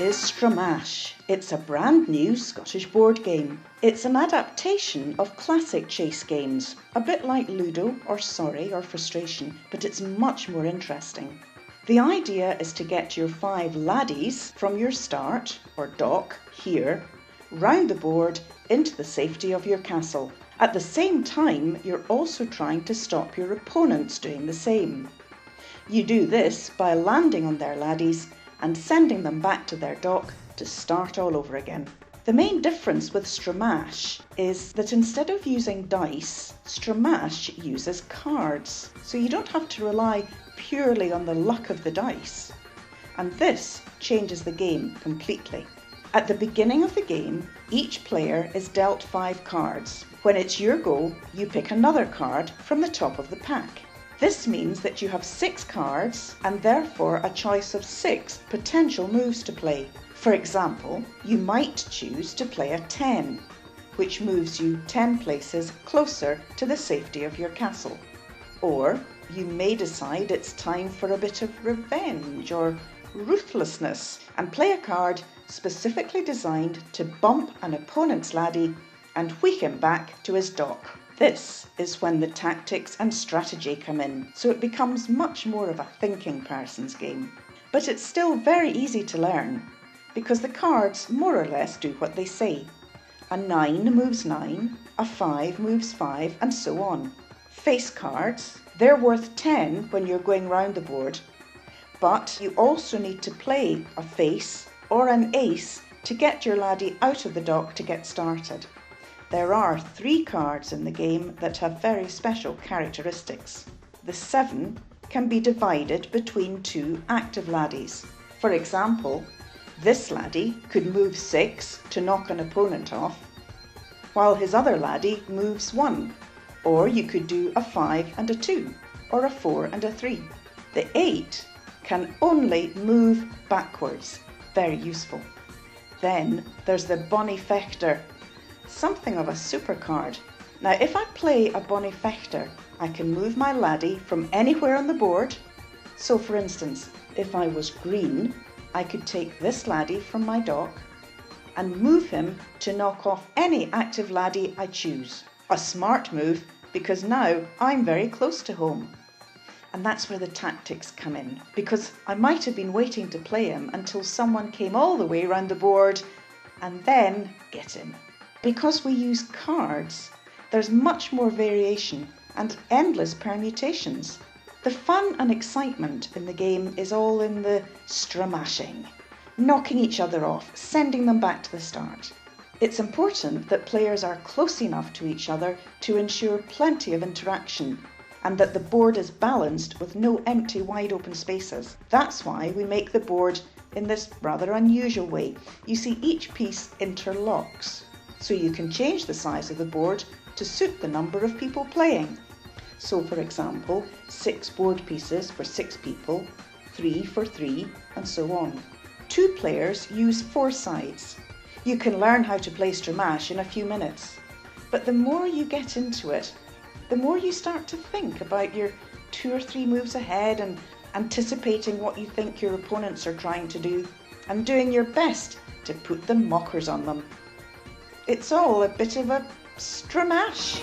is Stramash. It's a brand new Scottish board game. It's an adaptation of classic chase games, a bit like Ludo or Sorry or Frustration, but it's much more interesting. The idea is to get your 5 laddies from your start, or dock, here, round the board into the safety of your castle. At the same time, you're also trying to stop your opponents doing the same. You do this by landing on their laddies and sending them back to their dock to start all over again. The main difference with Stramash is that instead of using dice, Stramash uses cards, so you don't have to rely purely on the luck of the dice. And this changes the game completely. At the beginning of the game, each player is dealt 5 cards. When it's your go, you pick another card from the top of the pack. This means that you have 6 cards and therefore a choice of 6 potential moves to play. For example, you might choose to play a 10, which moves you 10 places closer to the safety of your castle. Or you may decide it's time for a bit of revenge or ruthlessness and play a card specifically designed to bump an opponent's laddie and wheak him back to his dock. This is when the tactics and strategy come in, so it becomes much more of a thinking person's game. But it's still very easy to learn, because the cards more or less do what they say. A 9 moves 9, a 5 moves 5, and so on. Face cards, they're worth 10 when you're going round the board, but you also need to play a face or an ace to get your laddie out of the dock to get started. There are 3 cards in the game that have very special characteristics. The 7 can be divided between 2 active laddies. For example, this laddie could move 6 to knock an opponent off, while his other laddie moves 1. Or you could do a 5 and a 2, or a 4 and a 3. The 8 can only move backwards. Very useful. Then there's the Bonnie Fechter, something of a super card. Now if I play a Bonnie Fechter, I can move my laddie from anywhere on the board. So for instance, if I was green, I could take this laddie from my dock and move him to knock off any active laddie I choose. A smart move, because now I'm very close to home. And that's where the tactics come in, because I might have been waiting to play him until someone came all the way around the board and then get him. Because we use cards, there's much more variation and endless permutations. The fun and excitement in the game is all in the stramashing, knocking each other off, sending them back to the start. It's important that players are close enough to each other to ensure plenty of interaction and that the board is balanced with no empty wide open spaces. That's why we make the board in this rather unusual way. You see, each piece interlocks, so you can change the size of the board to suit the number of people playing. So for example, 6 board pieces for 6 people, 3 for 3, and so on. 2 players use 4 sides. You can learn how to play Stramash in a few minutes, but the more you get into it, the more you start to think about your 2 or 3 moves ahead and anticipating what you think your opponents are trying to do and doing your best to put the mockers on them. It's all a bit of a Stramash.